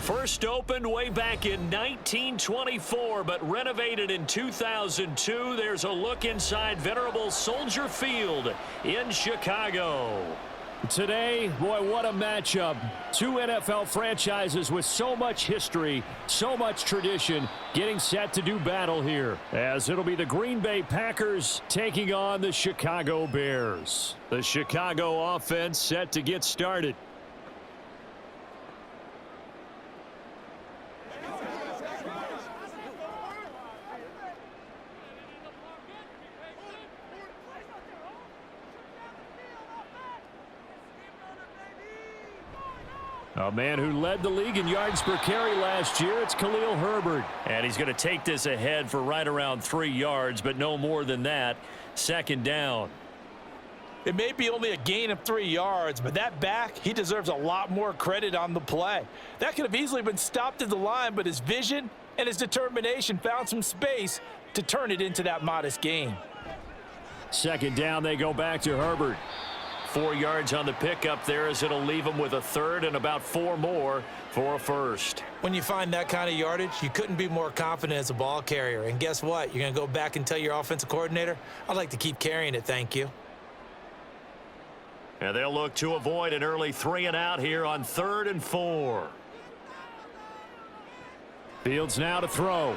First opened way back in 1924, but renovated in 2002. There's a look inside venerable Soldier Field in Chicago. Today, boy, what a matchup. Two NFL franchises with so much history, so much tradition, getting set to do battle here, as it'll be the Green Bay Packers taking on the Chicago Bears. The Chicago offense set to get started. A man who led the league in yards per carry last year, it's Khalil Herbert. And he's going to take this ahead for right around 3 yards, but no more than that. Second down. It may be only a gain of 3 yards, but that back, he deserves a lot more credit on the play. That could have easily been stopped at the line, but his vision and his determination found some space to turn it into that modest gain. Second down, they go back to Herbert. 4 yards on the pickup there, as it'll leave him with a third and about 4 more for a first. When you find that kind of yardage, you couldn't be more confident as a ball carrier. And guess what? You're going to go back and tell your offensive coordinator, I'd like to keep carrying it, thank you. And they'll look to avoid an early 3 and out here on 3rd and 4. Fields now to throw.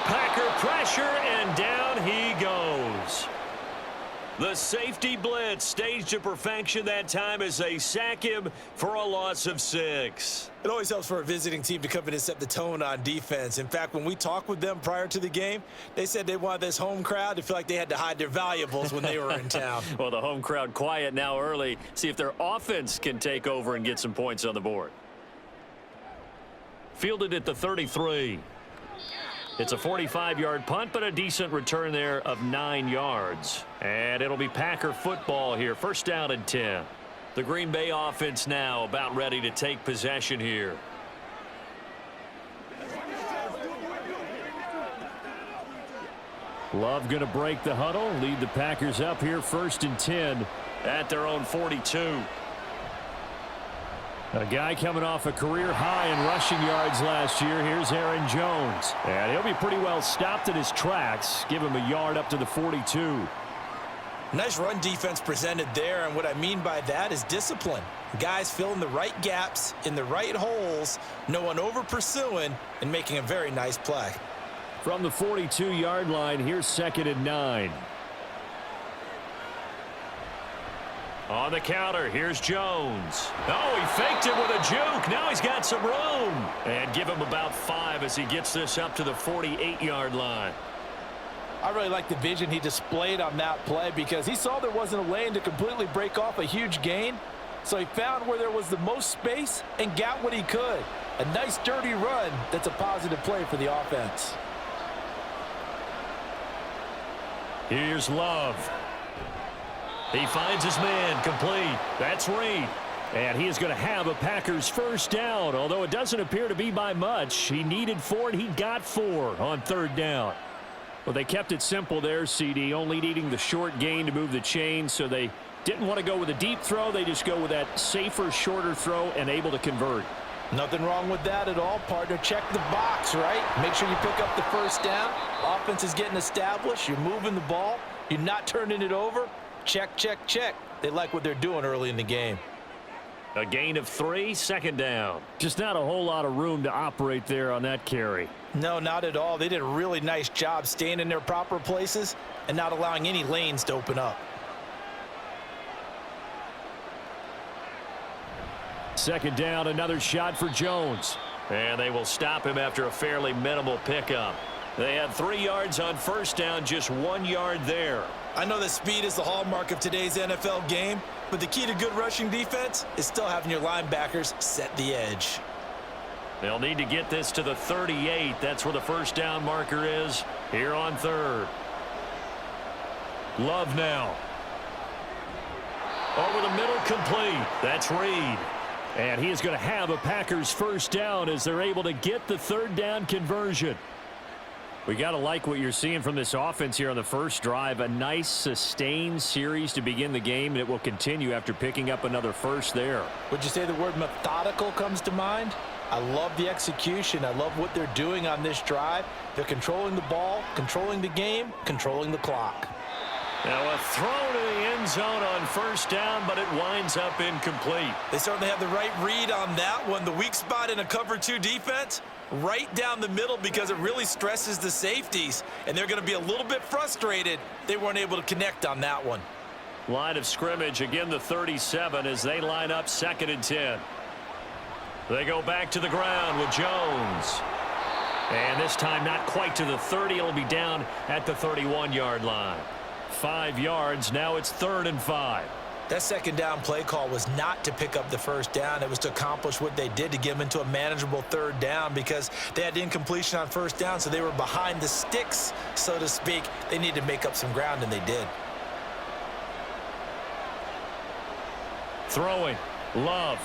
Packer pressure, and down he goes. The safety blitz staged to perfection that time as they sack him for a loss of 6. It always helps for a visiting team to come in and set the tone on defense. In fact, when we talked with them prior to the game, they said they wanted this home crowd to feel like they had to hide their valuables when they were in town. Well, the home crowd quiet now early. See if their offense can take over and get some points on the board. Fielded at the 33. It's a 45-yard punt, but a decent return there of 9 yards. And it'll be Packer football here. First down and 10. The Green Bay offense now about ready to take possession here. Love going to break the huddle, lead the Packers up here 1st and 10. At their own 42. A guy coming off a career high in rushing yards last year. Here's Aaron Jones. And he'll be pretty well stopped in his tracks. Give him a yard up to the 42. Nice run defense presented there, and what I mean by that is discipline. Guys filling the right gaps in the right holes, no one over pursuing, and making a very nice play. From the 42-yard line, here's 2nd and 9. On the counter, here's Jones. Oh, he faked it with a juke. Now he's got some room. And give him about 5 as he gets this up to the 48-yard line. I really like the vision he displayed on that play because he saw there wasn't a lane to completely break off a huge gain. So he found where there was the most space and got what he could. A nice dirty run that's a positive play for the offense. Here's Love. He finds his man complete. That's Reed. And he is going to have a Packers first down, although it doesn't appear to be by much. He needed 4, and he got 4 on 3rd down. Well, they kept it simple there, CD, only needing the short gain to move the chain, so they didn't want to go with a deep throw. They just go with that safer, shorter throw and able to convert. Nothing wrong with that at all, partner. Check the box, right? Make sure you pick up the first down. Offense is getting established. You're moving the ball. You're not turning it over. Check, check, check. They like what they're doing early in the game. A gain of 3, 2nd down. Just not a whole lot of room to operate there on that carry. No, not at all. They did a really nice job staying in their proper places and not allowing any lanes to open up. 2nd down, another shot for Jones. And they will stop him after a fairly minimal pickup. They had 3 yards on first down, just 1 yard there. I know that speed is the hallmark of today's NFL game, but the key to good rushing defense is still having your linebackers set the edge. They'll need to get this to the 38. That's where the first down marker is here on 3rd. Love now. Over the middle, complete. That's Reed. And he is going to have a Packers first down as they're able to get the 3rd down conversion. We got to like what you're seeing from this offense here on the first drive. A nice sustained series to begin the game, and it will continue after picking up another first there. Would you say the word methodical comes to mind? I love the execution. I love what they're doing on this drive. They're controlling the ball, controlling the game, controlling the clock. Now a throw to the end zone on first down, but it winds up incomplete. They certainly have the right read on that one. The weak spot in a cover 2 defense, right down the middle, because it really stresses the safeties, and they're going to be a little bit frustrated they weren't able to connect on that one. Line of scrimmage, again the 37 as they line up 2nd and 10. They go back to the ground with Jones. And this time not quite to the 30. It'll be down at the 31-yard line. 5 yards. Now it's 3rd and 5. That second down play call was not to pick up the first down. It was to accomplish what they did, to get them into a manageable 3rd down, because they had incompletion on first down, so they were behind the sticks, so to speak. They needed to make up some ground, and they did. Throwing. Love.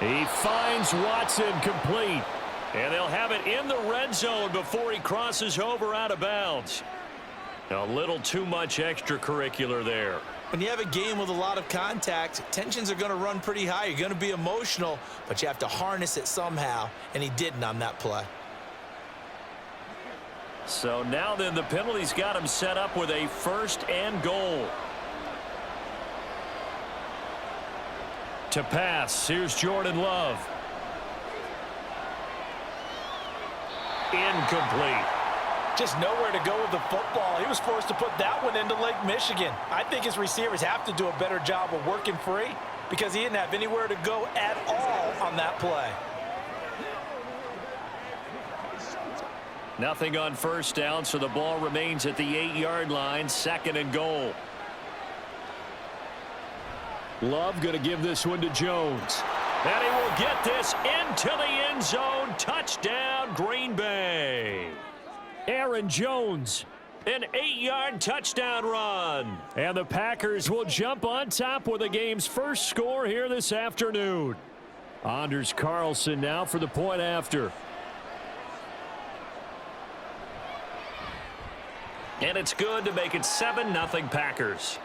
He finds Watson complete. And they'll have it in the red zone before he crosses over out of bounds. A little too much extracurricular there. When you have a game with a lot of contact, tensions are going to run pretty high. You're going to be emotional, but you have to harness it somehow, and he didn't on that play. So now then the penalty's got him set up with a 1st and goal. To pass, here's Jordan Love. Incomplete. Just nowhere to go with the football. He was forced to put that one into Lake Michigan. I think his receivers have to do a better job of working free, because he didn't have anywhere to go at all on that play. Nothing on first down, so the ball remains at the 8-yard line. 2nd and goal. Love going to give this one to Jones. And he will get this into the end zone. Touchdown, Green Bay. Aaron Jones, an 8-yard touchdown run. And the Packers will jump on top with the game's first score here this afternoon. Anders Carlson now for the point after. And it's good to make it 7-0 Packers.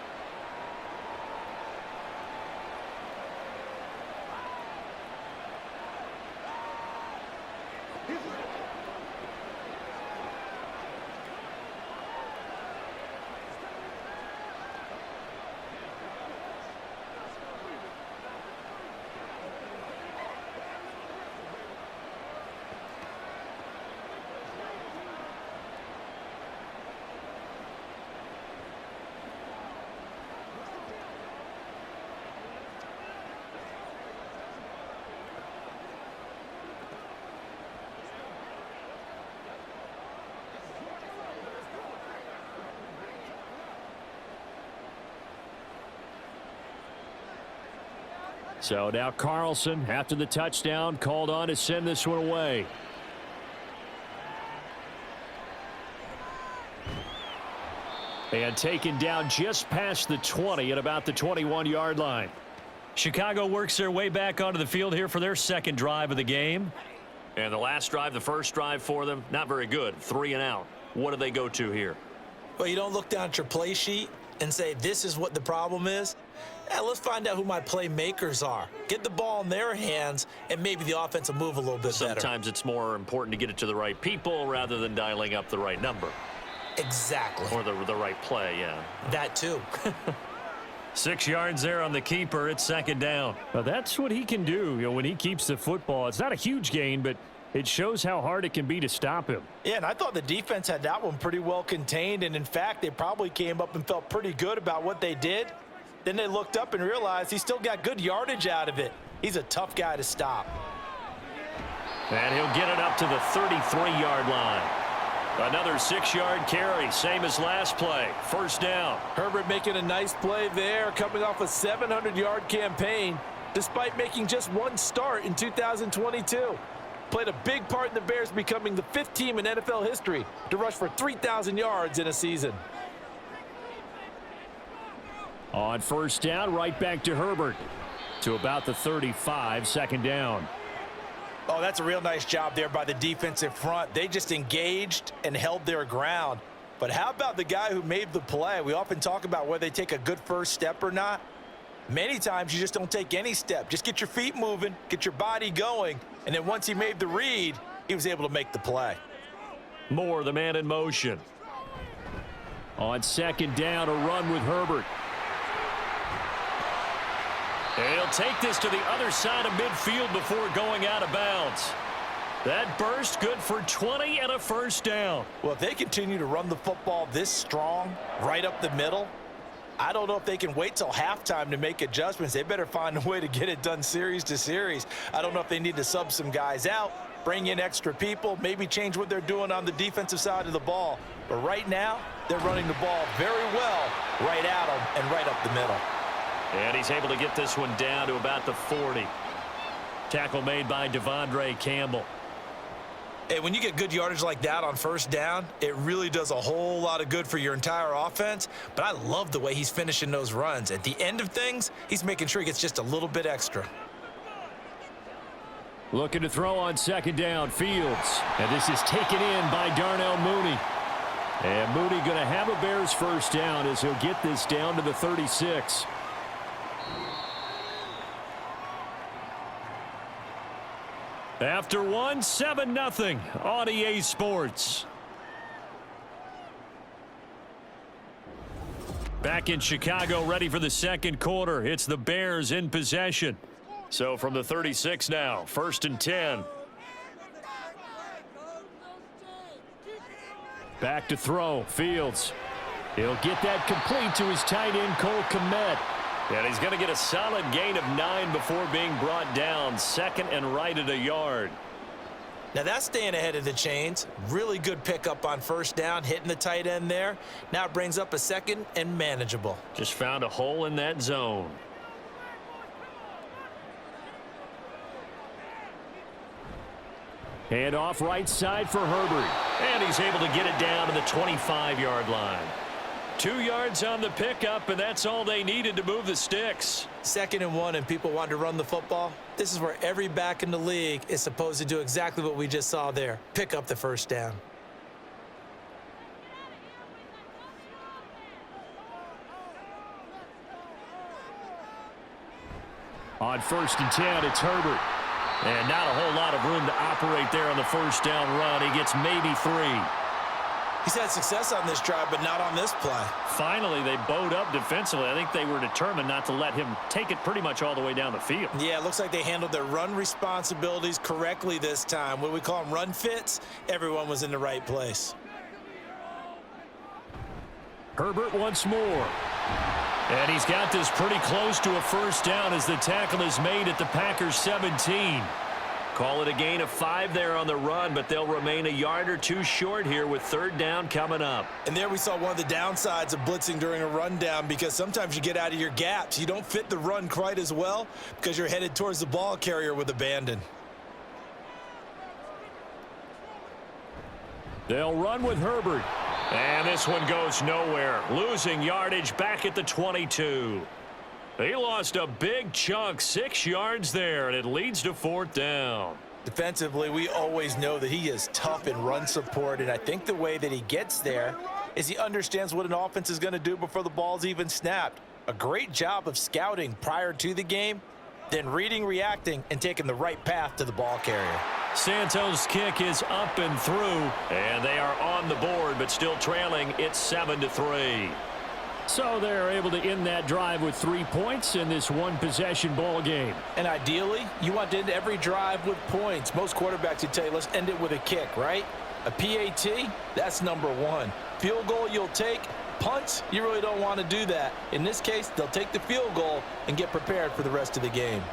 So now Carlson, after the touchdown, called on to send this one away. And taken down just past the 20 at about the 21-yard line. Chicago works their way back onto the field here for their 2nd drive of the game. And the last drive, the first drive for them, not very good. 3 and out. What do they go to here? Well, you don't look down at your play sheet and say, this is what the problem is. Let's find out who my playmakers are. Get the ball in their hands, and maybe the offense will move a little bit better. Sometimes it's more important to get it to the right people rather than dialing up the right number. Exactly. Or the right play, yeah. That too. 6 yards there on the keeper. It's 2nd down. Well, that's what he can do, when he keeps the football. It's not a huge gain, but it shows how hard it can be to stop him. Yeah, and I thought the defense had that one pretty well contained, and in fact, they probably came up and felt pretty good about what they did. Then they looked up and realized he still got good yardage out of it. He's a tough guy to stop. And he'll get it up to the 33-yard line. Another 6-yard carry, same as last play. 1st down. Herbert making a nice play there, coming off a 700-yard campaign, despite making just one start in 2022. Played a big part in the Bears becoming the 5th team in NFL history to rush for 3,000 yards in a season. On 1st down, right back to Herbert. To about the 35, 2nd down. Oh, that's a real nice job there by the defensive front. They just engaged and held their ground. But how about the guy who made the play? We often talk about whether they take a good first step or not. Many times you just don't take any step. Just get your feet moving, get your body going, and then once he made the read, he was able to make the play. Moore, the man in motion. On second down, a run with Herbert. He'll take this to the other side of midfield before going out of bounds. That burst good for 20 and a first down. Well, if they continue to run the football this strong, right up the middle, I don't know if they can wait till halftime to make adjustments. They better find a way to get it done series to series. I don't know if they need to sub some guys out, bring in extra people, maybe change what they're doing on the defensive side of the ball. But right now, they're running the ball very well right at them and right up the middle. And he's able to get this one down to about the 40. Tackle made by Devondre Campbell. Hey, when you get good yardage like that on first down, it really does a whole lot of good for your entire offense. But I love the way he's finishing those runs. At the end of things, he's making sure he gets just a little bit extra. Looking to throw on second down, Fields. And this is taken in by Darnell Mooney. And Mooney going to have a Bears first down as he'll get this down to the 36. After one, 7-0 on EA Sports. Back in Chicago, ready for the second quarter. It's the Bears in possession. So from the 36 now, 1st and 10. Back to throw, Fields. He'll get that complete to his tight end, Cole Kmet. And he's going to get a solid gain of 9 before being brought down. 2nd and right at a yard. Now that's staying ahead of the chains. Really good pickup on first down, hitting the tight end there. Now it brings up a 2nd and manageable. Just found a hole in that zone. Hand off right side for Herbert. And he's able to get it down to the 25-yard line. 2 yards on the pickup, and that's all they needed to move the sticks. 2nd and 1, and people want to run the football. This is where every back in the league is supposed to do exactly what we just saw there. Pick up the first down. On 1st and 10, it's Herbert. And not a whole lot of room to operate there on the first down run. He gets maybe 3. He's had success on this drive, but not on this play. Finally, they bowed up defensively. I think they were determined not to let him take it pretty much all the way down the field. Yeah, it looks like they handled their run responsibilities correctly this time. What we call them run fits, everyone was in the right place. Herbert once more. And he's got this pretty close to a first down as the tackle is made at the Packers 17. Call it a gain of 5 there on the run, but they'll remain a yard or 2 short here with 3rd down coming up. And there we saw one of the downsides of blitzing during a rundown, because sometimes you get out of your gaps. You don't fit the run quite as well because you're headed towards the ball carrier with abandon. They'll run with Herbert. And this one goes nowhere. Losing yardage back at the 22. He lost a big chunk, 6 yards there, and it leads to 4th down. Defensively, we always know that he is tough in run support, and I think the way that he gets there is he understands what an offense is going to do before the ball's even snapped. A great job of scouting prior to the game, then reading, reacting, and taking the right path to the ball carrier. Santos' kick is up and through, and they are on the board, but still trailing. It's 7-3. So they're able to end that drive with 3 points in this one-possession ball game. And ideally, you want to end every drive with points. Most quarterbacks would tell you, let's end it with a kick, right? A PAT, that's number 1. Field goal you'll take. Punts, you really don't want to do that. In this case, they'll take the field goal and get prepared for the rest of the game.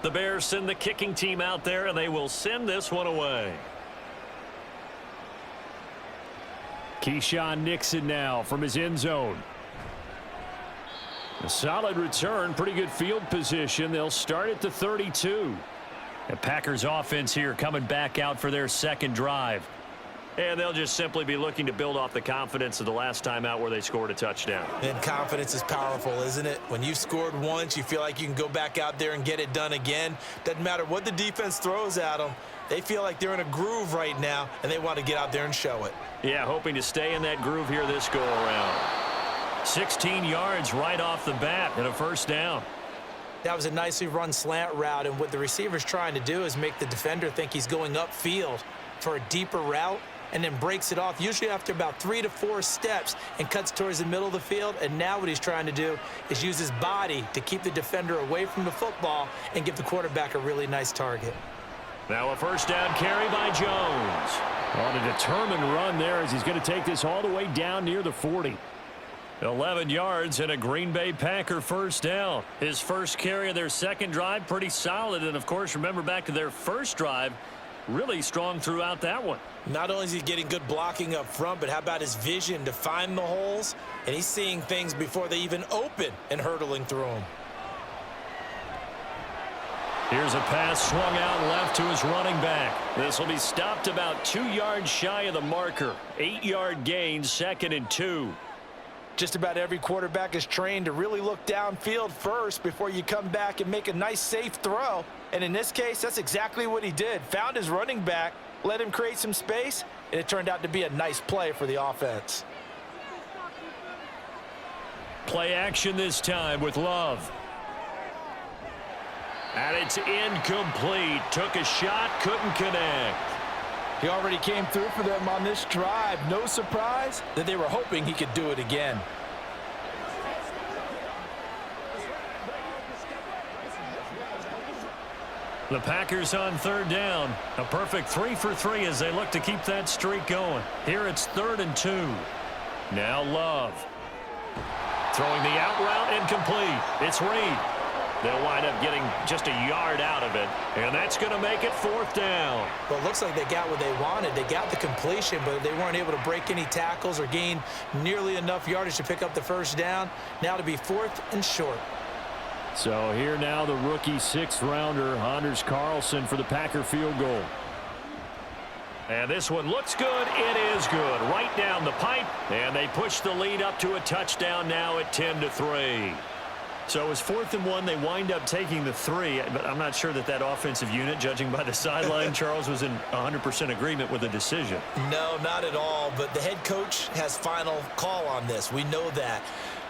The Bears send the kicking team out there, and they will send this one away. Keyshawn Nixon now from his end zone. A solid return, pretty good field position. They'll start at the 32. The Packers offense here coming back out for their second drive. And they'll just simply be looking to build off the confidence of the last time out where they scored a touchdown. And confidence is powerful, isn't it? When you've scored once, you feel like you can go back out there and get it done again. Doesn't matter what the defense throws at them. They feel like they're in a groove right now, and they want to get out there and show it. Yeah, hoping to stay in that groove here this go-around. 16 yards right off the bat and a first down. That was a nicely run slant route, and what the receiver's trying to do is make the defender think he's going upfield for a deeper route, and then breaks it off, usually after about 3 to 4 steps, and cuts towards the middle of the field. And now what he's trying to do is use his body to keep the defender away from the football and give the quarterback a really nice target. Now a first down carry by Jones. On a determined run there as he's going to take this all the way down near the 40. 11 yards and a Green Bay Packer first down. His first carry of their second drive, pretty solid. And, of course, remember back to their first drive, really strong throughout that one. Not only is he getting good blocking up front, but how about his vision to find the holes? And he's seeing things before they even open and hurdling through them. Here's a pass swung out left to his running back. This will be stopped about 2 yards shy of the marker. 8-yard gain, 2nd and 2. Just about every quarterback is trained to really look downfield first before you come back and make a nice, safe throw. And in this case, that's exactly what he did. Found his running back, let him create some space, and it turned out to be a nice play for the offense. Play action this time with Love. And it's incomplete. Took a shot, couldn't connect. He already came through for them on this drive. No surprise that they were hoping he could do it again. The Packers on third down. A perfect 3 for 3 as they look to keep that streak going. Here it's 3rd and 2. Now Love. Throwing the out route incomplete. It's Reed. They'll wind up getting just a yard out of it, and that's going to make it 4th down. Well, it looks like they got what they wanted. They got the completion, but they weren't able to break any tackles or gain nearly enough yardage to pick up the first down. Now to be 4th and short. So here now the rookie 6th-rounder, Anders Carlson, for the Packer field goal. And this one looks good. It is good. Right down the pipe, and they push the lead up to a touchdown now at 10-3. So it was 4th and 1. They wind up taking the 3, but I'm not sure that that offensive unit, judging by the sideline, Charles, was in 100% agreement with the decision. No, not at all, but the head coach has final call on this. We know that.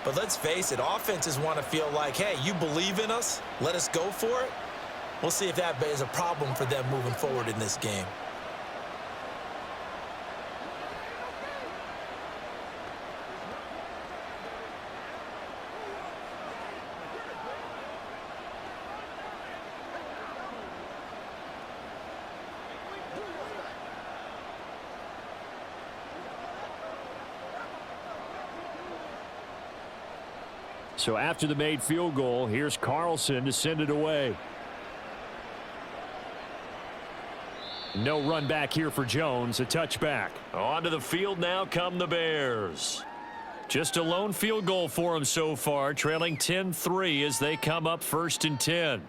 But let's face it, offenses want to feel like, hey, you believe in us, let us go for it. We'll see if that is a problem for them moving forward in this game. So after the made field goal, here's Carlson to send it away. No run back here for Jones, a touchback. Onto the field now come the Bears. Just a lone field goal for them so far, trailing 10-3 as they come up 1st and 10.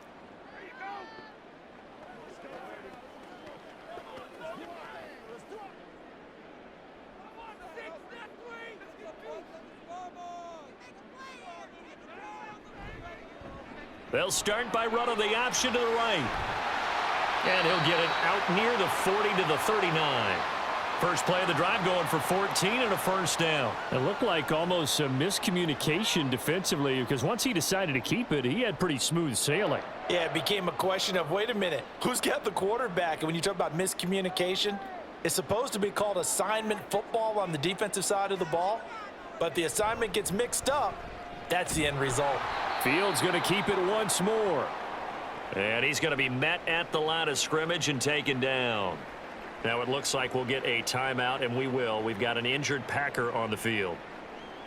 They'll start by running the option to the right. And he'll get it out near the 40 to the 39. First play of the drive going for 14 and a first down. It looked like almost some miscommunication defensively because once he decided to keep it, he had pretty smooth sailing. Yeah, it became a question of, wait a minute, who's got the quarterback? And when you talk about miscommunication, it's supposed to be called assignment football on the defensive side of the ball. But the assignment gets mixed up. That's the end result. Fields going to keep it once more. And he's going to be met at the line of scrimmage and taken down. Now it looks like we'll get a timeout, and we will. We've got an injured Packer on the field.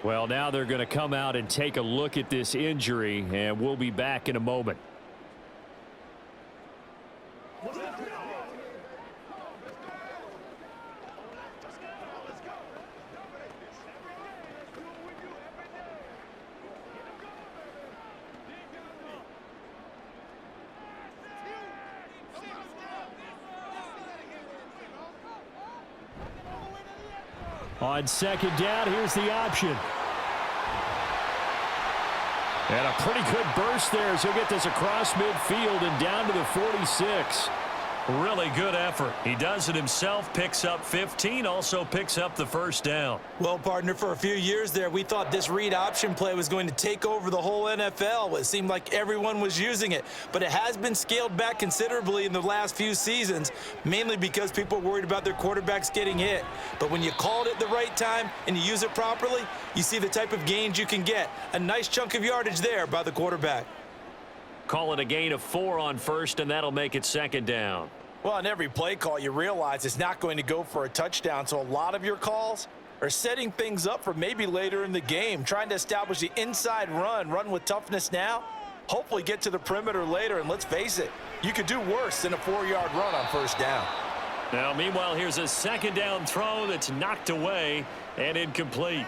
Well, now they're going to come out and take a look at this injury, and we'll be back in a moment. On second down, here's the option. And a pretty good burst there as he'll get this across midfield and down to the 46. Really good effort. He does it himself, picks up 15, also picks up the first down. Well, partner, for a few years there, we thought this read option play was going to take over the whole NFL. It seemed like everyone was using it, but it has been scaled back considerably in the last few seasons, mainly because people are worried about their quarterbacks getting hit. But when you call it at the right time and you use it properly, you see the type of gains you can get. A nice chunk of yardage there by the quarterback. Call it a gain of 4 on first, and that'll make it second down. Well, on every play call, you realize it's not going to go for a touchdown, so a lot of your calls are setting things up for maybe later in the game, trying to establish the inside run with toughness now, hopefully get to the perimeter later, and let's face it, you could do worse than a 4-yard run on first down. Now, meanwhile, here's a second down throw that's knocked away and incomplete.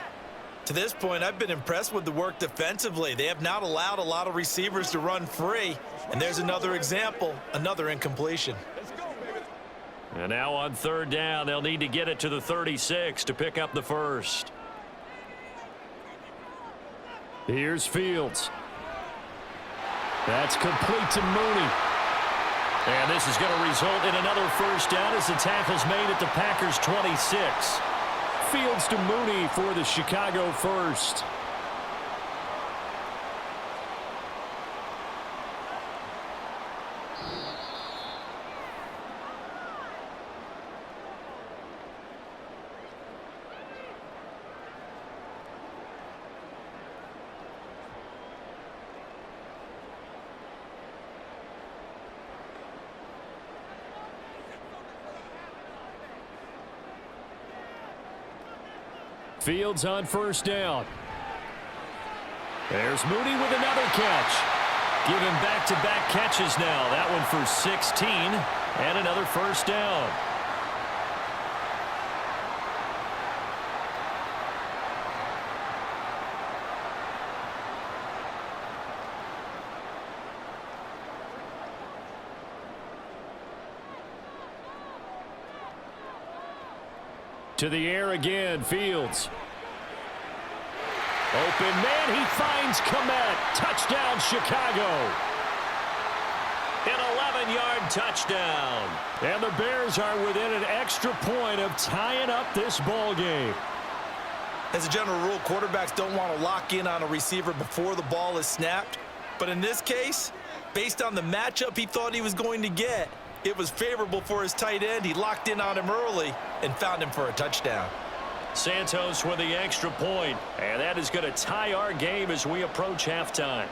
To this point, I've been impressed with the work defensively. They have not allowed a lot of receivers to run free, and there's another example, another incompletion. And now on third down, they'll need to get it to the 36 to pick up the first. Here's Fields. That's complete to Mooney. And this is going to result in another first down as the tackle's made at the Packers' 26. Fields to Mooney for the Chicago first. Fields on first down. There's Mooney with another catch. Giving back-to-back catches now. That one for 16 and another first down. To the air again, Fields. Open man, he finds Komet. Touchdown, Chicago. An 11-yard touchdown. And the Bears are within an extra point of tying up this ball game. As a general rule, quarterbacks don't want to lock in on a receiver before the ball is snapped. But in this case, based on the matchup he thought he was going to get, it was favorable for his tight end. He locked in on him early and found him for a touchdown. Santos with the extra point, and that is going to tie our game as we approach halftime.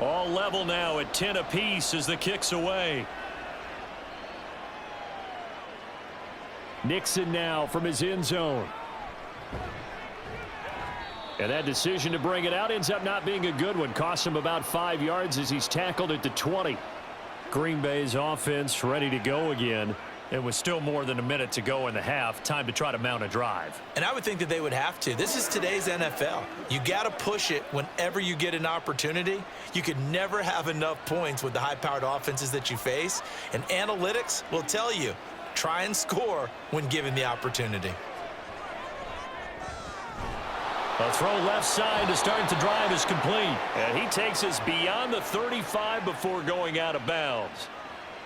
All level now at 10 apiece as the kick's away. Nixon now from his end zone. And that decision to bring it out ends up not being a good one. Costs him about 5 yards as he's tackled at the 20. Green Bay's offense ready to go again. It was still more than a minute to go in the half. Time to try to mount a drive. And I would think that they would have to. This is today's NFL. You got to push it whenever you get an opportunity. You could never have enough points with the high-powered offenses that you face. And analytics will tell you, try and score when given the opportunity. A throw left side to start the drive is complete. And he takes us beyond the 35 before going out of bounds.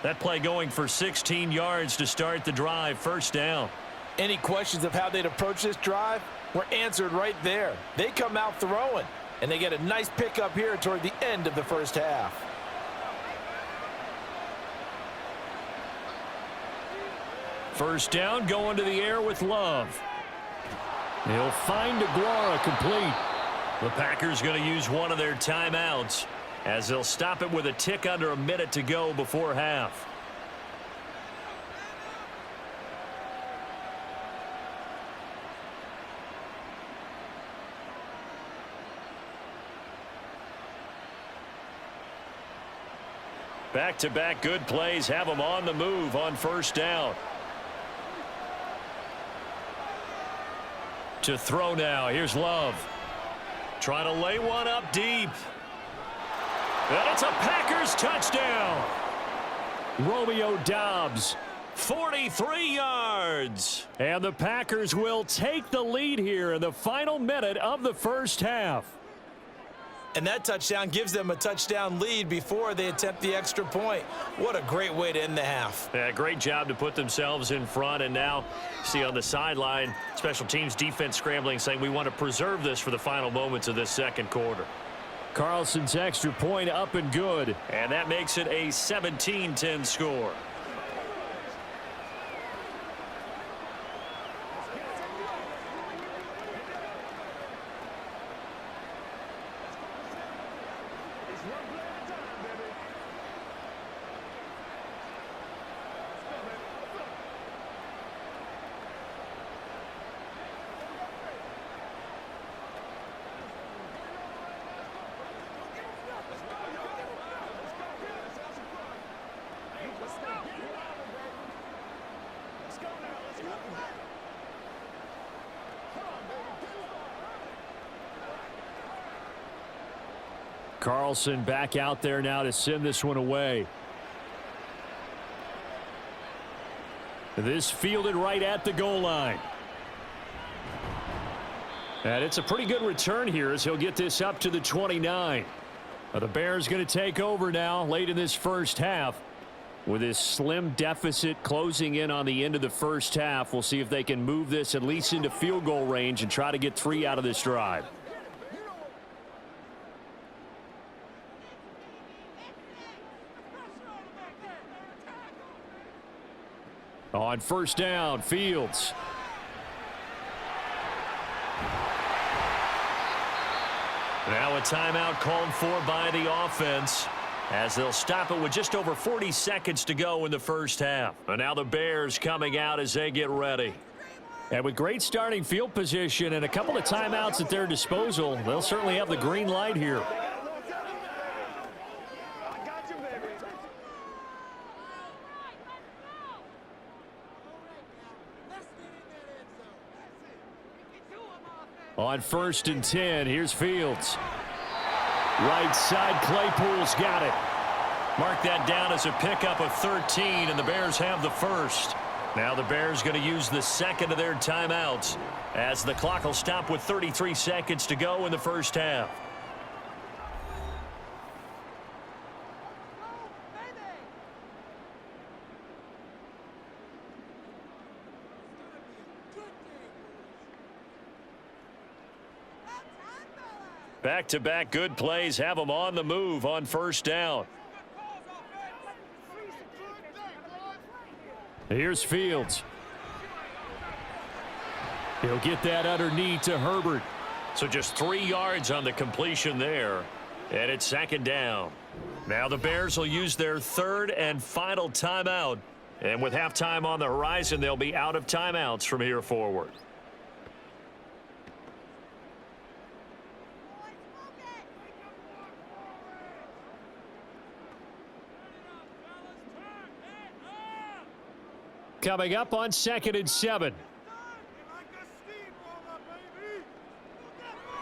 That play going for 16 yards to start the drive, first down. Any questions of how they'd approach this drive were answered right there. They come out throwing, and they get a nice pickup here toward the end of the first half. First down, going to the air with Love. He'll find Aguara complete. The Packers going to use one of their timeouts as they'll stop it with a tick under a minute to go before half. Back-to-back good plays have them on the move on first down. To throw now. Here's Love. Trying to lay one up deep. And it's a Packers touchdown. Romeo Doubs, 43 yards. And the Packers will take the lead here in the final minute of the first half. And that touchdown gives them a touchdown lead before they attempt the extra point. What a great way to end the half. Yeah, great job to put themselves in front. And now, see on the sideline, special teams defense scrambling, saying we want to preserve this for the final moments of this second quarter. Carlson's extra point up and good. And that makes it a 17-10 score. Carlson back out there now to send this one away. This fielded right at the goal line. And it's a pretty good return here as he'll get this up to the 29. The Bears going to take over now late in this first half. With this slim deficit closing in on the end of the first half, we'll see if they can move this at least into field goal range and try to get 3 out of this drive. On first down, Fields. Now a timeout called for by the offense as they'll stop it with just over 40 seconds to go in the first half. And now the Bears coming out as they get ready. And with great starting field position and a couple of timeouts at their disposal, they'll certainly have the green light here. On first and 10, here's Fields. Right side, Claypool's got it. Mark that down as a pickup of 13, and the Bears have the first. Now the Bears going to use the second of their timeouts as the clock will stop with 33 seconds to go in the first half. Back-to-back good plays have them on the move on first down. Here's Fields. He'll get that underneath to Herbert. So just 3 yards on the completion there. And it's second down. Now the Bears will use their third and final timeout. And with halftime on the horizon, they'll be out of timeouts from here forward. Coming up on second and 7.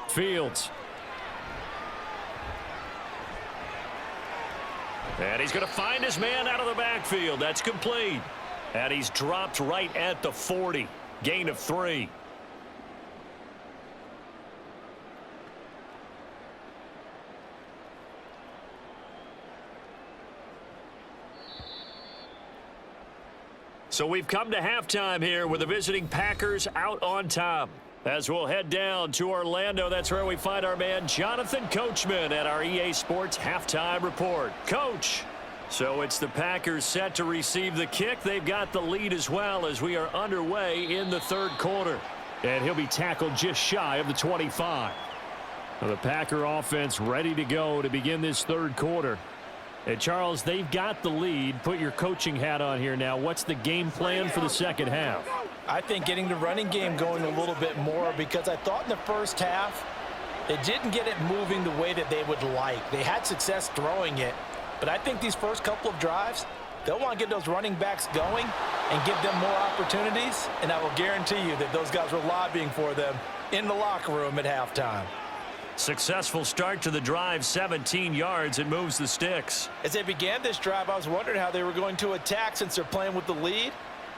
Fields. And he's going to find his man out of the backfield. That's complete. And he's dropped right at the 40. Gain of 3. So we've come to halftime here with the visiting Packers out on top. As we'll head down to Orlando, that's where we find our man Jonathan Coachman at our EA Sports Halftime Report. Coach, so it's the Packers set to receive the kick. They've got the lead as well as we are underway in the third quarter. And he'll be tackled just shy of the 25. Well, the Packer offense ready to go to begin this third quarter. And Charles, they've got the lead. Put your coaching hat on here now. What's the game plan for the second half? I think getting the running game going a little bit more, because I thought in the first half they didn't get it moving the way that they would like. They had success throwing it, but I think these first couple of drives, they'll want to get those running backs going and give them more opportunities, and I will guarantee you that those guys were lobbying for them in the locker room at halftime. Successful start to the drive, 17 yards. It moves the sticks. As they began this drive, I was wondering how they were going to attack since they're playing with the lead.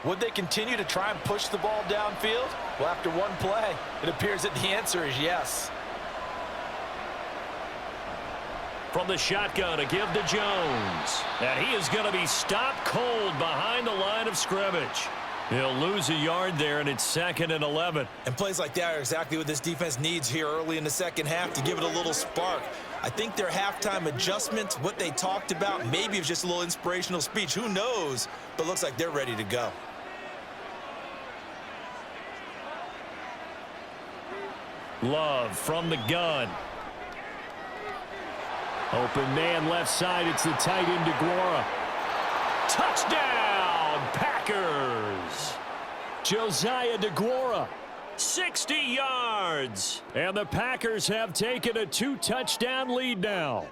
Would they continue to try and push the ball downfield? Well, after one play, it appears that the answer is yes. From the shotgun, a give to Jones. And he is going to be stopped cold behind the line of scrimmage. He'll lose a yard there, and it's 2nd and 11. And plays like that are exactly what this defense needs here early in the second half to give it a little spark. I think their halftime adjustments, what they talked about, maybe it was just a little inspirational speech. Who knows? But looks like they're ready to go. Love from the gun. Open man left side. It's the tight end DeGuara. Touchdown, Packers! Josiah DeGuara. 60 yards. And the Packers have taken a 2-touchdown lead now.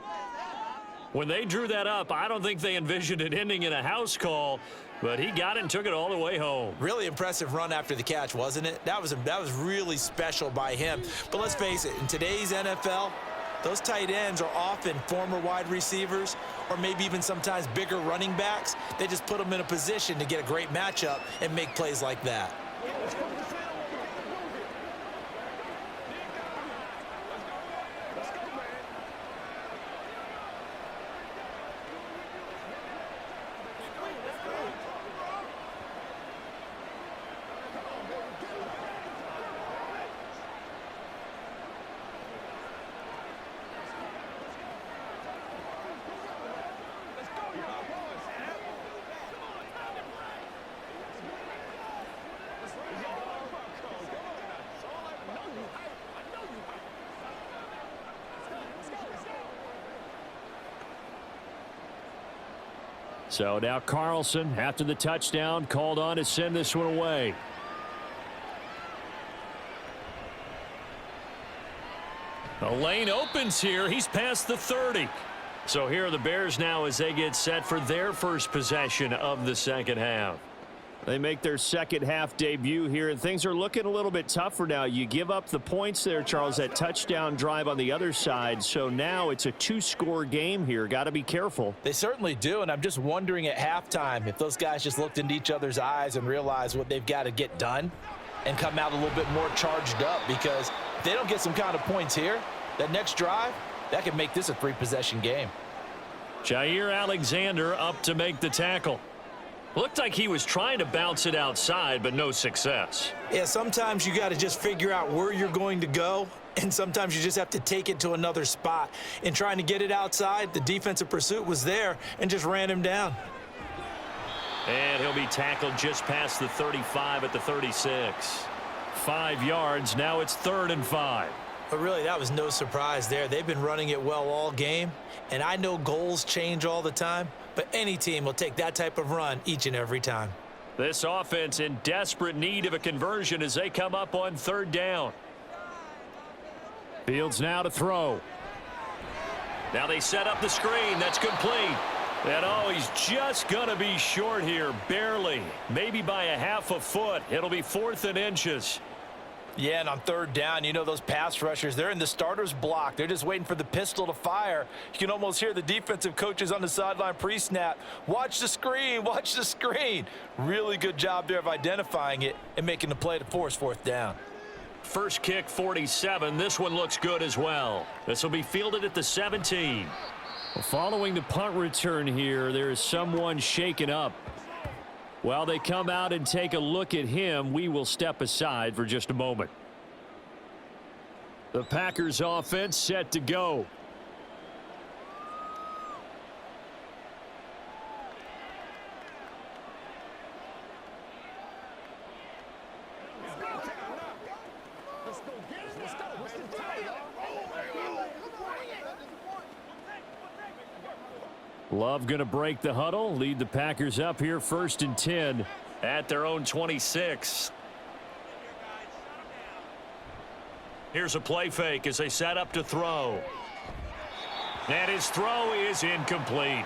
When they drew that up, I don't think they envisioned it ending in a house call, but he got it and took it all the way home. Really impressive run after the catch, wasn't it? That was really special by him. But let's face it, in today's NFL, those tight ends are often former wide receivers or maybe even sometimes bigger running backs. They just put them in a position to get a great matchup and make plays like that. So now Carlson, after the touchdown, called on to send this one away. The lane opens here. He's past the 30. So here are the Bears now as they get set for their first possession of the second half. They make their second half debut here, and things are looking a little bit tougher now. You give up the points there, Charles, that touchdown drive on the other side. So now it's a 2-score game here. Got to be careful. They certainly do, and I'm just wondering at halftime if those guys just looked into each other's eyes and realized what they've got to get done and come out a little bit more charged up, because if they don't get some kind of points here, that next drive, that could make this a 3-possession game. Jair Alexander up to make the tackle. Looked like he was trying to bounce it outside, but no success. Yeah, sometimes you got to just figure out where you're going to go, and sometimes you just have to take it to another spot. In trying to get it outside, the defensive pursuit was there and just ran him down. And he'll be tackled just past the 35 at the 36. 5 yards. Now it's 3rd and 5. But really, that was no surprise there. They've been running it well all game, and I know goals change all the time, but any team will take that type of run each and every time. This offense in desperate need of a conversion as they come up on 3rd down. Fields now to throw. Now they set up the screen. That's complete. And oh, he's just going to be short here, barely. Maybe by a half a foot. It'll be 4th and inches. Yeah, and on 3rd down, you know those pass rushers, they're in the starter's block. They're just waiting for the pistol to fire. You can almost hear the defensive coaches on the sideline pre-snap. Watch the screen, watch the screen. Really good job there of identifying it and making the play to force 4th down. First kick, 47. This one looks good as well. This will be fielded at the 17. Well, following the punt return here, there is someone shaken up. While they come out and take a look at him, we will step aside for just a moment. The Packers offense set to go. Love going to break the huddle, lead the Packers up here 1st and 10. At their own 26. Here's a play fake as they set up to throw. And his throw is incomplete.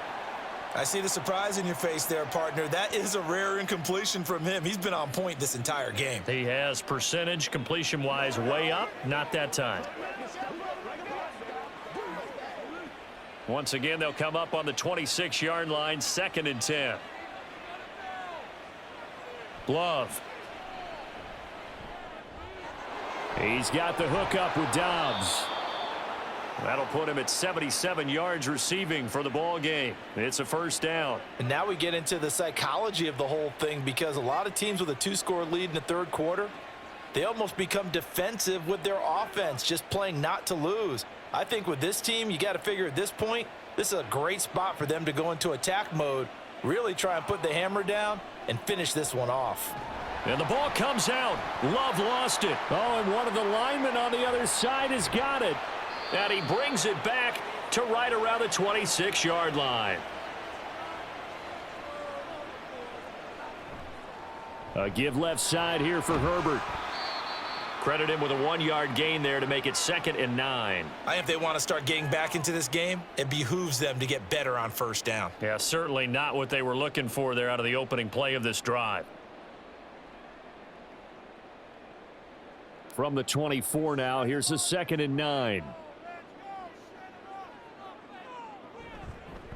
I see the surprise in your face there, partner. That is a rare incompletion from him. He's been on point this entire game. He has percentage completion-wise way up. Not that time. Once again, they'll come up on the 26-yard line, 2nd and 10. Love. He's got the hook up with Dobbs. That'll put him at 77 yards receiving for the ball game. It's a 1st down. And now we get into the psychology of the whole thing, because a lot of teams with a 2-score lead in the 3rd quarter, they almost become defensive with their offense, just playing not to lose. I think with this team, you got to figure at this point, this is a great spot for them to go into attack mode, really try and put the hammer down and finish this one off. And the ball comes out. Love lost it. Oh, and one of the linemen on the other side has got it. And he brings it back to right around the 26-yard line. A give left side here for Herbert. Credit him with a 1-yard gain there to make it 2nd and 9. If they want to start getting back into this game, it behooves them to get better on 1st down. Yeah, certainly not what they were looking for there out of the opening play of this drive. From the 24 now, here's a 2nd and 9.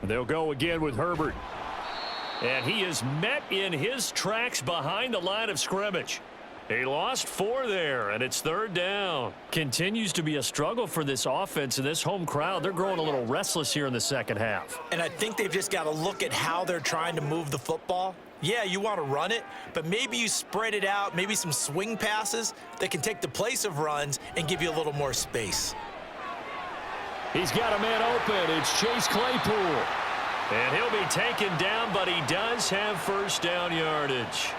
They'll go again with Herbert. And he is met in his tracks behind the line of scrimmage. He lost 4 there, and it's 3rd down. Continues to be a struggle for this offense and this home crowd. They're growing a little restless here in the 2nd half. And I think they've just got to look at how they're trying to move the football. Yeah, you want to run it, but maybe you spread it out, maybe some swing passes that can take the place of runs and give you a little more space. He's got a man open. It's Chase Claypool. And he'll be taken down, but he does have 1st down yardage.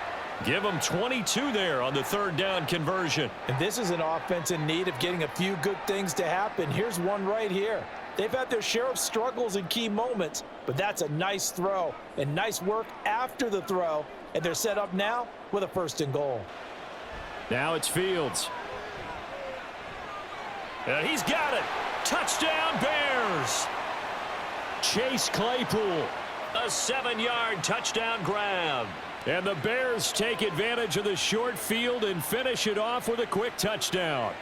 Give him 22 there on the 3rd down conversion. And this is an offense in need of getting a few good things to happen. Here's one right here. They've had their share of struggles in key moments, but that's a nice throw and nice work after the throw. And they're set up now with a 1st and goal. Now it's Fields. And he's got it. Touchdown, Bears. Chase Claypool. A 7-yard touchdown grab. And the Bears take advantage of the short field and finish it off with a quick touchdown.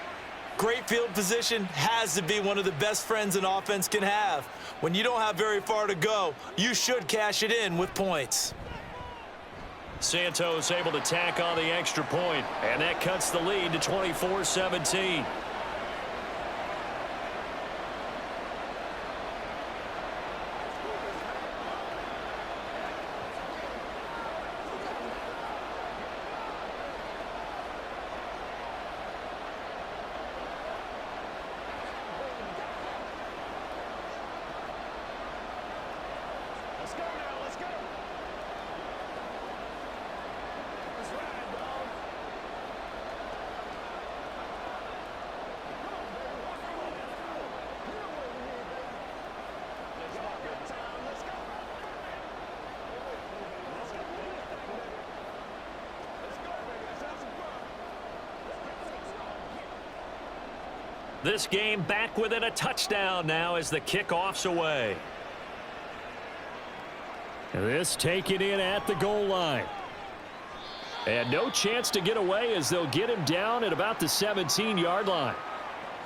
Great field position has to be one of the best friends an offense can have. When you don't have very far to go, you should cash it in with points. Santos able to tack on the extra point, and that cuts the lead to 24-17. This game back within a touchdown now as the kickoff's away. This taken in at the goal line. And no chance to get away as they'll get him down at about the 17-yard line.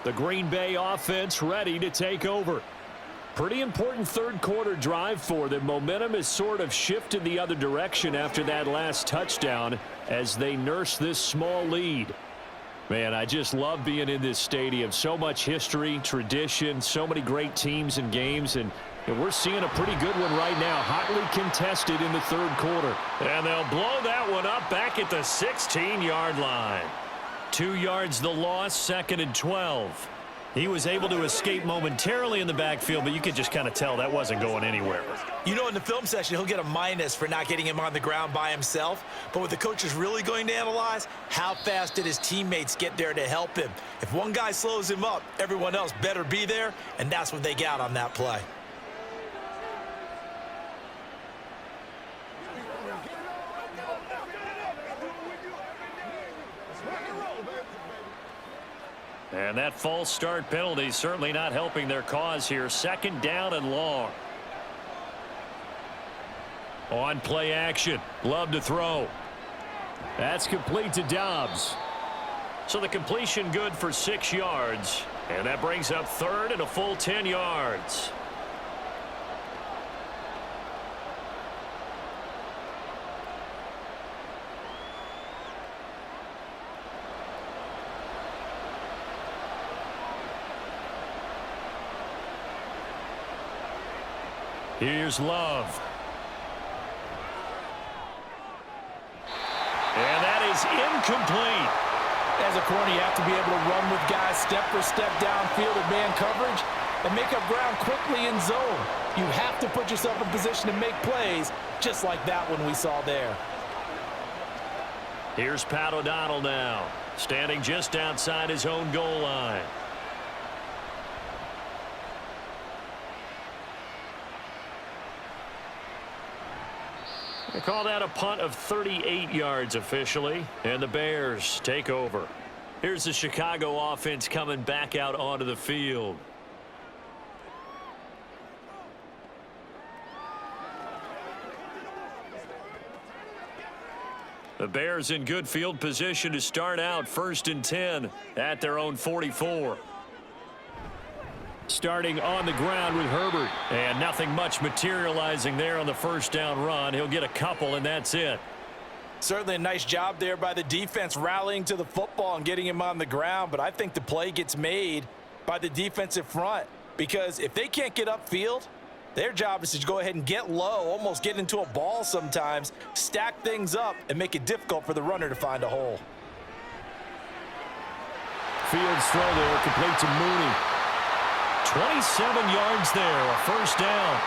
The Green Bay offense ready to take over. Pretty important 3rd quarter drive for them. Momentum has sort of shifted the other direction after that last touchdown as they nurse this small lead. Man, I just love being in this stadium. So much history, tradition, so many great teams and games, and we're seeing a pretty good one right now, hotly contested in the 3rd quarter. And they'll blow that one up back at the 16-yard line. 2 yards the loss, 2nd and 12. He was able to escape momentarily in the backfield, but you could just kind of tell that wasn't going anywhere. You know, in the film session, he'll get a minus for not getting him on the ground by himself. But what the coach is really going to analyze, how fast did his teammates get there to help him? If one guy slows him up, everyone else better be there, and that's what they got on that play. And that false start penalty certainly not helping their cause here. Second down and long. On play action. Love to throw. That's complete to Dobbs. So the completion good for 6 yards. And that brings up third and a full 10 yards. Here's Love. And that is incomplete. As a corner, you have to be able to run with guys step for step downfield in man coverage and make up ground quickly in zone. You have to put yourself in position to make plays, just like that one we saw there. Here's Pat O'Donnell now, standing just outside his own goal line. They call that a punt of 38 yards officially, and the Bears take over. Here's the Chicago offense coming back out onto the field. The Bears in good field position to start out 1st and 10 at their own 44. Starting on the ground with Herbert. And nothing much materializing there on the first down run. He'll get a couple, and that's it. Certainly a nice job there by the defense rallying to the football and getting him on the ground. But I think the play gets made by the defensive front. Because if they can't get upfield, their job is to go ahead and get low, almost get into a ball sometimes, stack things up, and make it difficult for the runner to find a hole. Fields throw there, complete to Mooney. 27 yards there, a first down.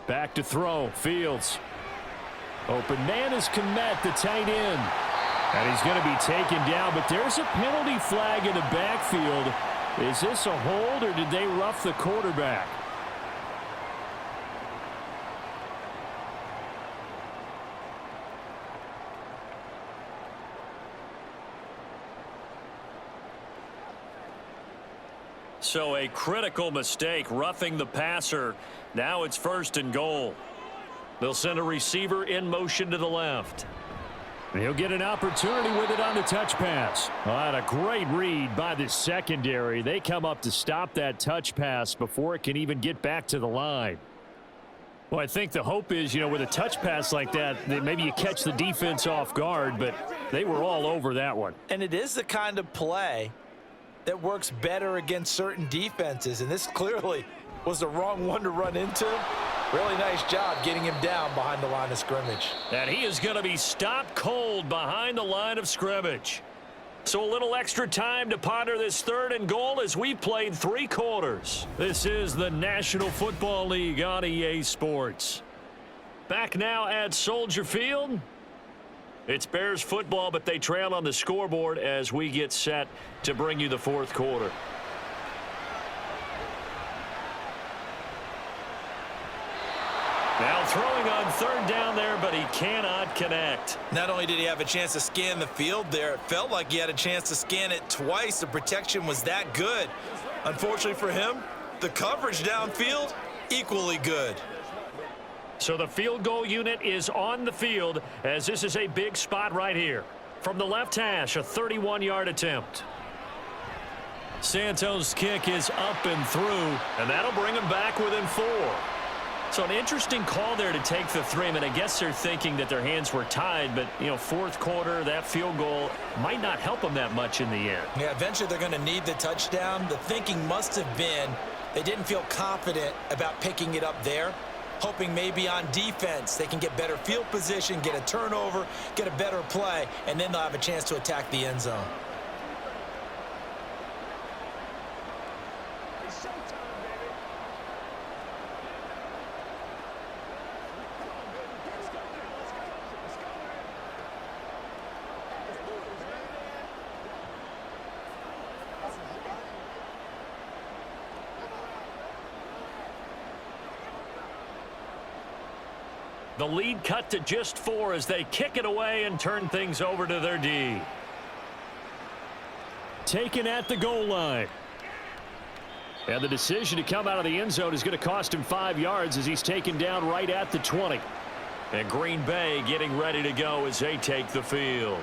Back to throw. Fields. Open man is Kmet, the tight end. And he's going to be taken down, but there's a penalty flag in the backfield. Is this a hold, or did they rough the quarterback? So a critical mistake, roughing the passer. Now it's 1st and goal. They'll send a receiver in motion to the left. He'll get an opportunity with it on the touch pass. What a great read by the secondary. They come up to stop that touch pass before it can even get back to the line. Well, I think the hope is, with a touch pass like that maybe you catch the defense off guard, but they were all over that one. And it is the kind of play that works better against certain defenses, and this clearly was the wrong one to run into. Really nice job getting him down behind the line of scrimmage. And he is going to be stopped cold behind the line of scrimmage. So a little extra time to ponder this 3rd and goal as we played 3 quarters. This is the National Football League on EA Sports. Back now at Soldier Field. It's Bears football, but they trail on the scoreboard as we get set to bring you the 4th quarter. Now throwing on 3rd down there, but he cannot connect. Not only did he have a chance to scan the field there, it felt like he had a chance to scan it twice. The protection was that good. Unfortunately for him, the coverage downfield, equally good. So the field goal unit is on the field as this is a big spot right here. From the left hash, a 31-yard attempt. Santos' kick is up and through, and that'll bring him back within 4. So an interesting call there to take the 3. I mean, I guess they're thinking that their hands were tied, but, 4th quarter, that field goal might not help them that much in the end. Yeah, eventually they're going to need the touchdown. The thinking must have been they didn't feel confident about picking it up there, hoping maybe on defense they can get better field position, get a turnover, get a better play, and then they'll have a chance to attack the end zone. The lead cut to just 4 as they kick it away and turn things over to their D. Taken at the goal line. And the decision to come out of the end zone is going to cost him 5 yards as he's taken down right at the 20. And Green Bay getting ready to go as they take the field.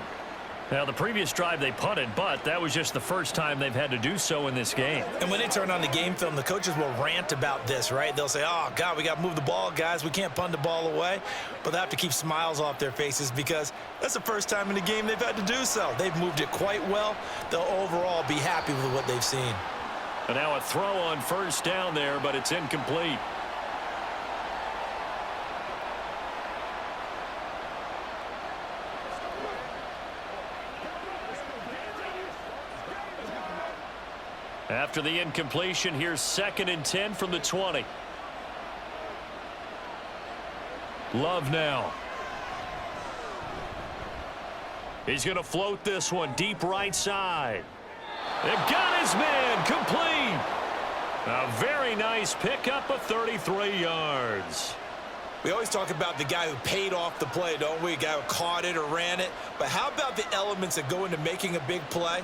Now, the previous drive they punted, but that was just the first time they've had to do so in this game. And when they turn on the game film, the coaches will rant about this, right? They'll say, oh, God, we got to move the ball, guys. We can't punt the ball away. But they have to keep smiles off their faces because that's the first time in the game they've had to do so. They've moved it quite well. They'll overall be happy with what they've seen. And now a throw on first down there, but it's incomplete. After the incompletion, here's 2nd and 10 from the 20. Love now. He's going to float this one deep right side. They've got his man complete. A very nice pickup of 33 yards. We always talk about the guy who paid off the play, don't we? A guy who caught it or ran it. But how about the elements that go into making a big play?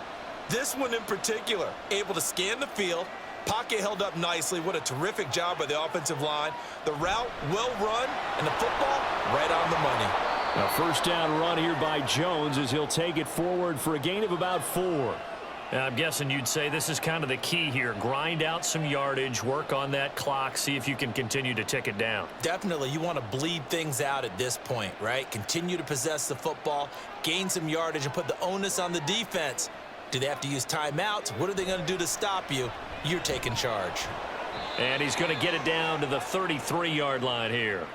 This one in particular, able to scan the field, pocket held up nicely. What a terrific job by the offensive line. The route well run, and the football right on the money. A first down run here by Jones as he'll take it forward for a gain of about 4. I'm guessing you'd say this is kind of the key here. Grind out some yardage, work on that clock, see if you can continue to tick it down. Definitely, you want to bleed things out at this point, right? Continue to possess the football, gain some yardage, and put the onus on the defense. Do they have to use timeouts? What are they going to do to stop you? You're taking charge. And he's going to get it down to the 33-yard line here.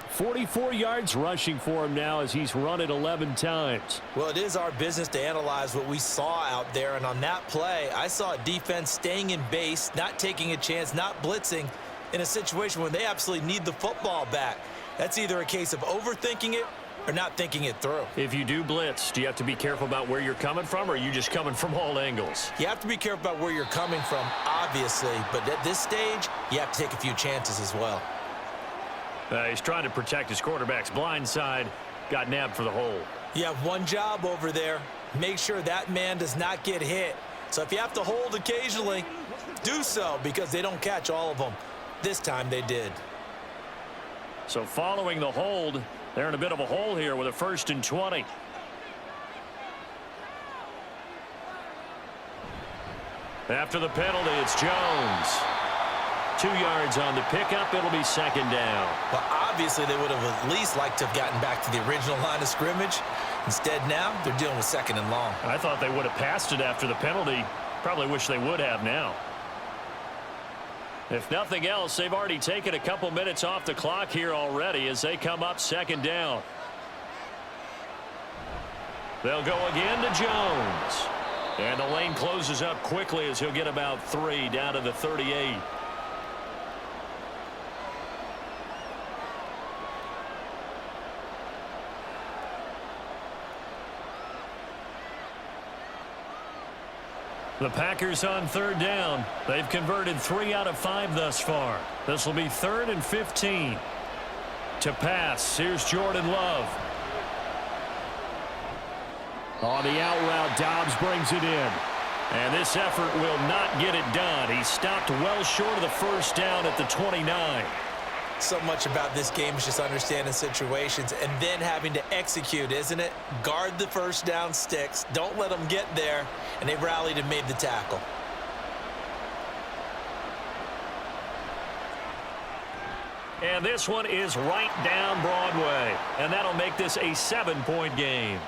44 yards rushing for him now as he's run it 11 times. Well, it is our business to analyze what we saw out there. And on that play, I saw a defense staying in base, not taking a chance, not blitzing in a situation where they absolutely need the football back. That's either a case of overthinking it or not thinking it through. If you do blitz, do you have to be careful about where you're coming from, or are you just coming from all angles? You have to be careful about where you're coming from, obviously. But at this stage, you have to take a few chances as well. He's trying to protect his quarterback's blind side. Got nabbed for the hole. You have one job over there. Make sure that man does not get hit. So if you have to hold occasionally, do so because they don't catch all of them. This time they did. So following the hold, they're in a bit of a hole here with a 1st and 20. After the penalty, it's Jones. 2 yards on the pickup. It'll be 2nd down. Well, obviously they would have at least liked to have gotten back to the original line of scrimmage. Instead now, they're dealing with 2nd and long. I thought they would have passed it after the penalty. Probably wish they would have now. If nothing else, they've already taken a couple minutes off the clock here already as they come up 2nd down. They'll go again to Jones. And the lane closes up quickly as he'll get about 3 down to the 38. The Packers on 3rd down. They've converted 3 out of 5 thus far. This will be 3rd and 15. To pass, here's Jordan Love. On the out route, Dobbs brings it in. And this effort will not get it done. He stopped well short of the first down at the 29. So much about this game is just understanding situations and then having to execute, isn't it? Guard the first down sticks. Don't let them get there. And they rallied and made the tackle. And this one is right down Broadway. And that'll make this a 7-point game.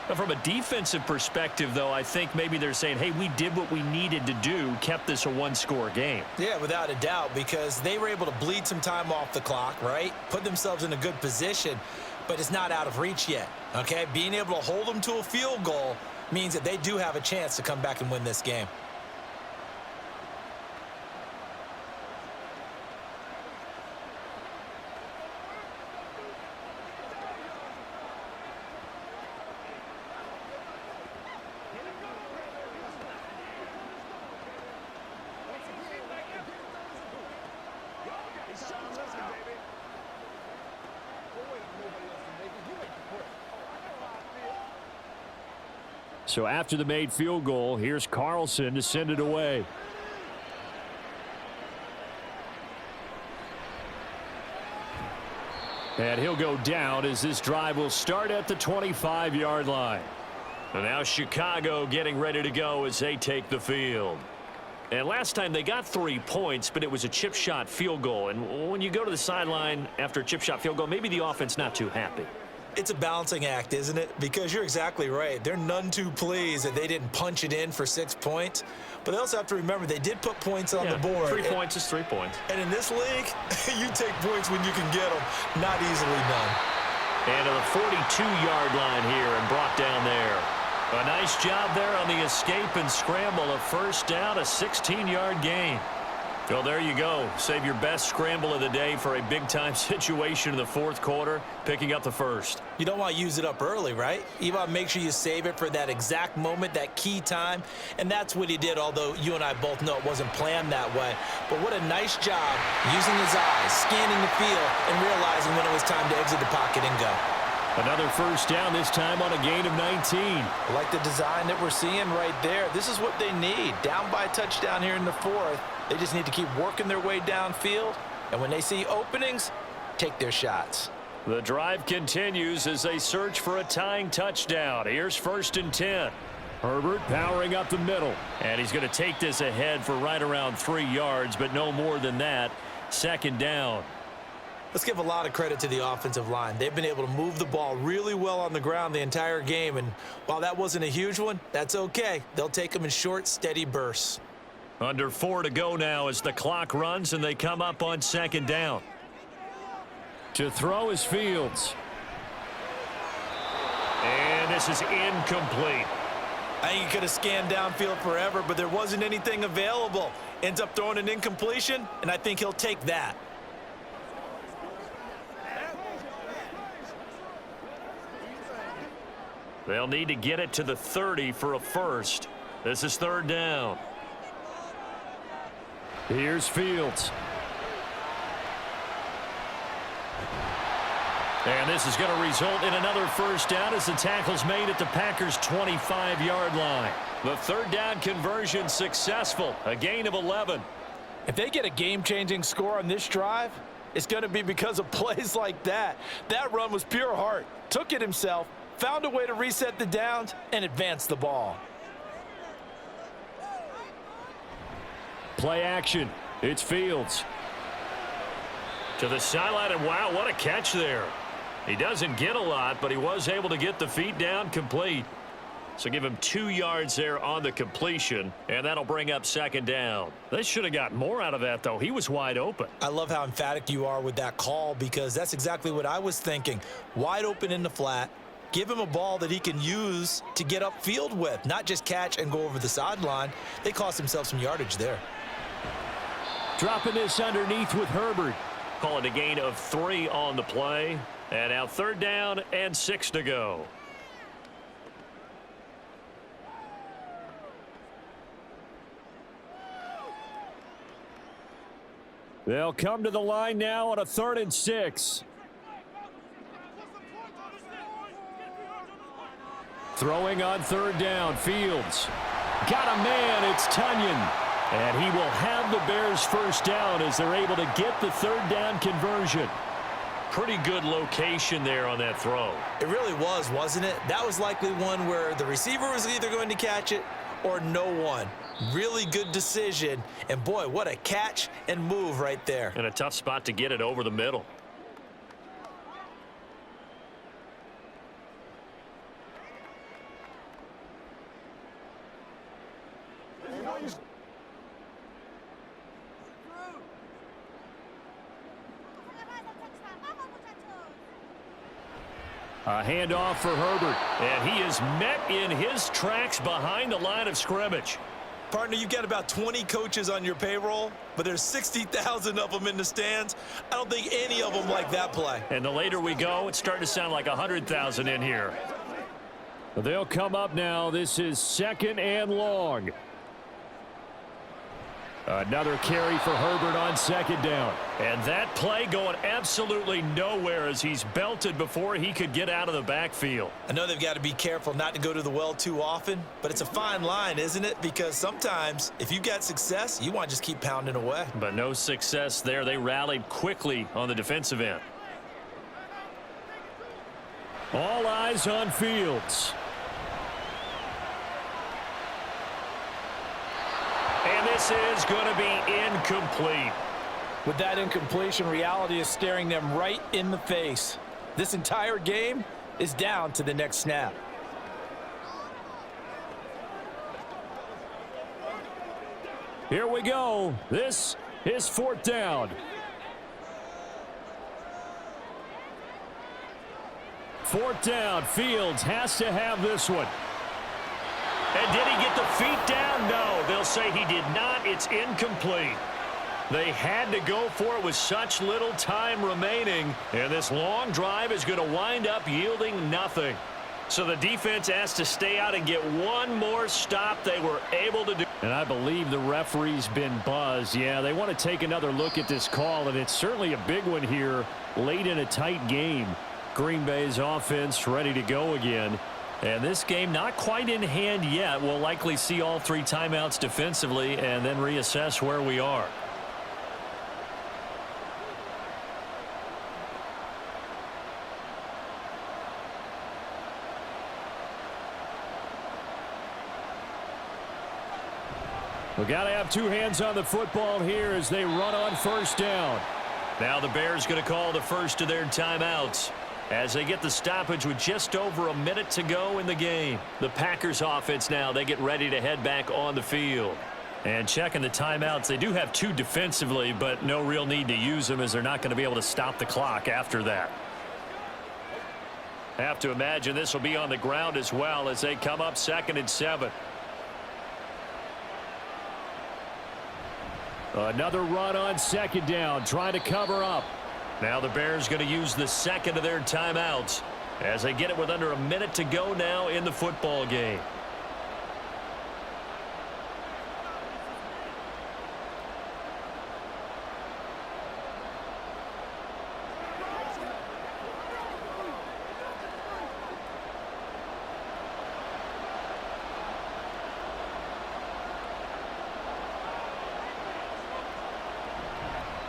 But from a defensive perspective, though, I think maybe they're saying, hey, we did what we needed to do, kept this a 1-score game. Yeah, without a doubt, because they were able to bleed some time off the clock, right? Put themselves in a good position, but it's not out of reach yet, okay? Being able to hold them to a field goal means that they do have a chance to come back and win this game. So after the made field goal, here's Carlson to send it away. And he'll go down as this drive will start at the 25-yard line. And now Chicago getting ready to go as they take the field. And last time they got 3 points, but it was a chip shot field goal. And when you go to the sideline after a chip shot field goal, maybe the offense not too happy. It's a balancing act, isn't it? Because you're exactly right. They're none too pleased that they didn't punch it in for 6 points. But they also have to remember they did put points on the board. 3 points is 3 points. And in this league, you take points when you can get them. Not easily done. And to the 42-yard line here and brought down there. A nice job there on the escape and scramble. A first down, a 16-yard gain. Well, there you go. Save your best scramble of the day for a big-time situation in the fourth quarter, picking up the first. You don't want to use it up early, right? You want to make sure you save it for that exact moment, that key time. And that's what he did, although you and I both know it wasn't planned that way. But what a nice job using his eyes, scanning the field, and realizing when it was time to exit the pocket and go. Another first down, this time on a gain of 19. I like the design that we're seeing right there. This is what they need. Down by a touchdown here in the fourth. They just need to keep working their way downfield. And when they see openings, take their shots. The drive continues as they search for a tying touchdown. Here's 1st and 10. Herbert powering up the middle. And he's going to take this ahead for right around 3 yards, but no more than that. 2nd down. Let's give a lot of credit to the offensive line. They've been able to move the ball really well on the ground the entire game. And while that wasn't a huge one, that's okay. They'll take them in short, steady bursts. Under 4 to go now as the clock runs and they come up on 2nd down. To throw is Fields. And this is incomplete. I think he could have scanned downfield forever, but there wasn't anything available. Ends up throwing an incompletion, and I think he'll take that. They'll need to get it to the 30 for a first. This is 3rd down. Here's Fields. And this is going to result in another first down as the tackle's made at the Packers' 25-yard line. The 3rd down conversion successful, a gain of 11. If they get a game-changing score on this drive, it's going to be because of plays like that. That run was pure heart. Took it himself, found a way to reset the downs, and advance the ball. Play action. It's Fields. To the sideline, and wow, what a catch there. He doesn't get a lot, but he was able to get the feet down complete. So give him 2 yards there on the completion, and that'll bring up 2nd down. They should have got more out of that, though. He was wide open. I love how emphatic you are with that call because that's exactly what I was thinking. Wide open in the flat. Give him a ball that he can use to get upfield with, not just catch and go over the sideline. They cost themselves some yardage there. Dropping this underneath with Herbert. Call it a gain of 3 on the play. And now 3rd down and 6 to go. They'll come to the line now on a 3rd and 6. Throwing on 3rd down, Fields. Got a man, it's Tunyon. And he will have the Bears first down as they're able to get the 3rd down conversion. Pretty good location there on that throw. It really was, wasn't it? That was likely one where the receiver was either going to catch it or no one. Really good decision. And boy, what a catch and move right there. And a tough spot to get it over the middle. A handoff for Herbert. And he is met in his tracks behind the line of scrimmage. Partner, you've got about 20 coaches on your payroll, but there's 60,000 of them in the stands. I don't think any of them like that play. And the later we go, it's starting to sound like 100,000 in here. They'll come up now. This is 2nd and long. Another carry for Herbert on second down. And that play going absolutely nowhere as he's belted before he could get out of the backfield. I know they've got to be careful not to go to the well too often, but it's a fine line, isn't it? Because sometimes if you got success, you want to just keep pounding away. But no success there. They rallied quickly on the defensive end. All eyes on Fields. And this is going to be incomplete. With that incompletion, reality is staring them right in the face. This entire game is down to the next snap. Here we go. This is fourth down. Fourth down. Fields has to have this one. And did he get the feet down? No, they'll say he did not. It's incomplete. They had to go for it with such little time remaining, and this long drive is going to wind up yielding nothing. So the defense has to stay out and get one more stop. They were able to do. And I believe the referee's been buzzed. Yeah, they want to take another look at this call, and it's certainly a big one here late in a tight game. Green Bay's offense ready to go again. And this game not quite in hand yet. We'll likely see all three timeouts defensively and then reassess where we are. We got to have two hands on the football here as they run on first down. Now the Bears going to call the first of their timeouts as they get the stoppage with just over a minute to go in the game. The Packers offense now, they get ready to head back on the field. And checking the timeouts, they do have two defensively, but no real need to use them as they're not going to be able to stop the clock after that. Have to imagine this will be on the ground as well as they come up 2nd and 7. Another run on second down, trying to cover up. Now the Bears going to use the second of their timeouts as they get it with under a minute to go now in the football game.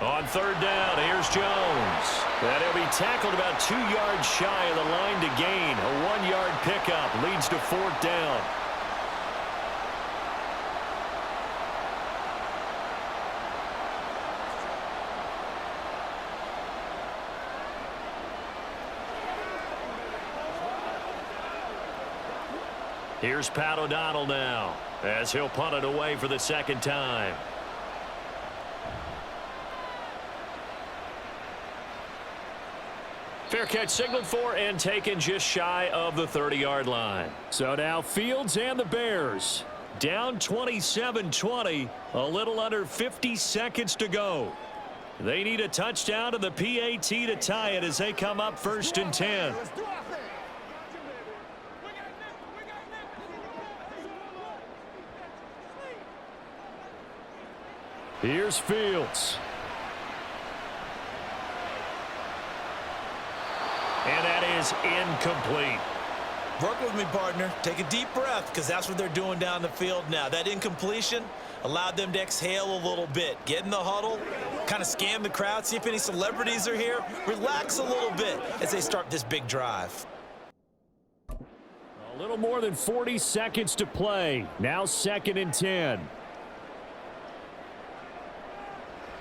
On third down, here's Jones. And he'll be tackled about 2 yards shy of the line to gain. A 1-yard pickup leads to fourth down. Here's Pat O'Donnell now as he'll punt it away for the second time. Fair catch signaled for and taken just shy of the 30-yard line. So now Fields and the Bears down 27-20, a little under 50 seconds to go. They need a touchdown to the PAT to tie it as they come up 1st and 10. Here's Fields. And that is incomplete. Work with me, partner. Take a deep breath because that's what they're doing down the field now. That incompletion allowed them to exhale a little bit. Get in the huddle, kind of scan the crowd, see if any celebrities are here. Relax a little bit as they start this big drive. A little more than 40 seconds to play. Now 2nd and 10.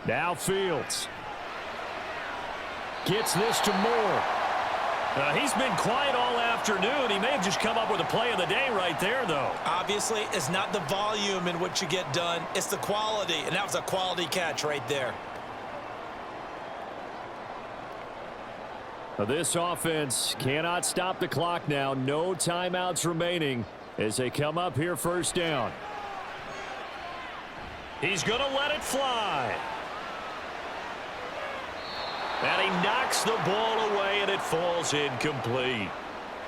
Now Fields. Gets this to Moore. He's been quiet all afternoon. He may have just come up with a play of the day right there, though. Obviously, it's not the volume in which you get done. It's the quality, and that was a quality catch right there. This offense cannot stop the clock now. No timeouts remaining as they come up here 1st down. He's going to let it fly. And he knocks the ball away, and it falls incomplete.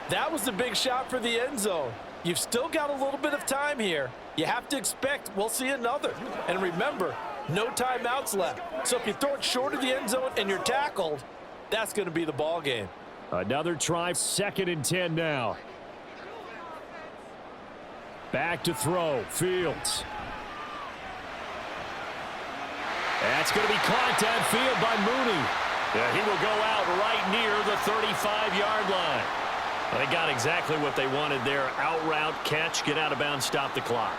That was the big shot for the end zone. You've still got a little bit of time here. You have to expect we'll see another. And remember, no timeouts left. So if you throw it short of the end zone and you're tackled, that's going to be the ball game. Another try, 2nd and 10 now. Back to throw, Fields. That's going to be caught downfield by Mooney. Yeah, he will go out right near the 35-yard line. They got exactly what they wanted there. Out route, catch, get out of bounds, stop the clock.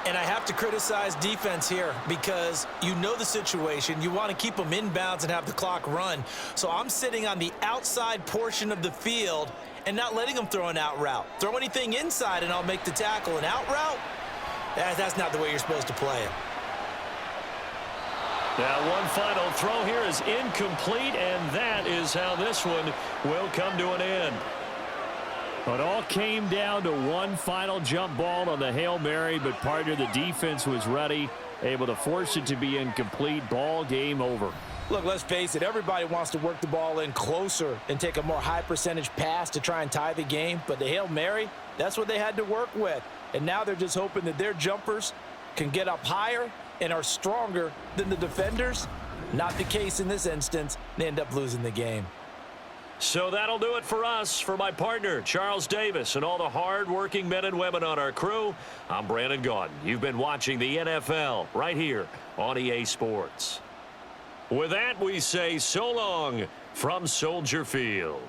And I have to criticize defense here because you know the situation. You want to keep them inbounds and have the clock run. So I'm sitting on the outside portion of the field and not letting them throw an out route. Throw anything inside and I'll make the tackle. An out route? That's not the way you're supposed to play it. Now, one final throw here is incomplete, and that is how this one will come to an end. It all came down to one final jump ball on the Hail Mary, but partner, the defense was ready, able to force it to be incomplete. Ball game over. Look, let's face it, everybody wants to work the ball in closer and take a more high percentage pass to try and tie the game, but the Hail Mary, that's what they had to work with. And now they're just hoping that their jumpers can get up higher and are stronger than the defenders. Not the case in this instance. They end up losing the game. So that'll do it for us. For my partner, Charles Davis, and all the hard-working men and women on our crew, I'm Brandon Gaudin. You've been watching the NFL right here on EA Sports. With that, we say so long from Soldier Field.